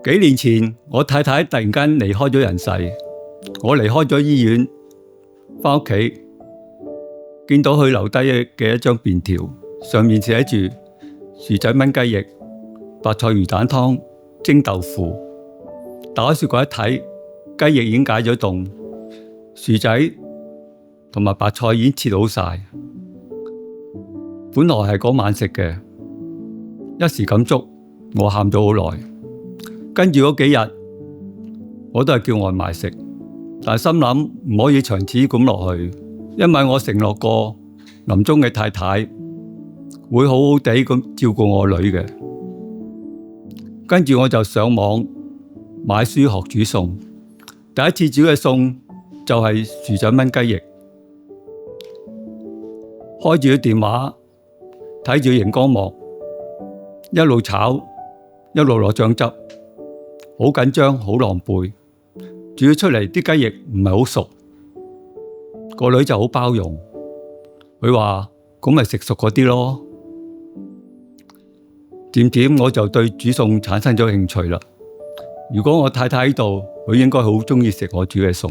幾年前，我太太突然間離開咗人世，我離開咗醫院，返屋企見到佢留低嘅一張便條，上面寫住薯仔炆雞翼、白菜魚蛋湯、蒸豆腐。打開雪櫃一睇，雞翼已經解咗凍，薯仔同埋白菜已經切好晒。本來係嗰晚食嘅，一時感觸，我喊咗好耐。跟住嗰幾日，我都係叫外賣食，但係心諗唔可以長此咁落去，因為我承諾過臨終嘅太太會好好地咁照顧我女嘅。跟住我就上網買書學煮餸，第一次煮嘅餸就係薯仔炆雞翼，開住個電話睇住熒光幕，一路炒一路落醬汁。好緊張，好狼狽，煮咗出嚟啲雞翼唔係好熟，個女就好包容，佢話咁咪食熟嗰啲咯。漸漸我就對煮餸產生咗興趣啦。如果我太太喺度，佢應該好鍾意食我煮嘅餸。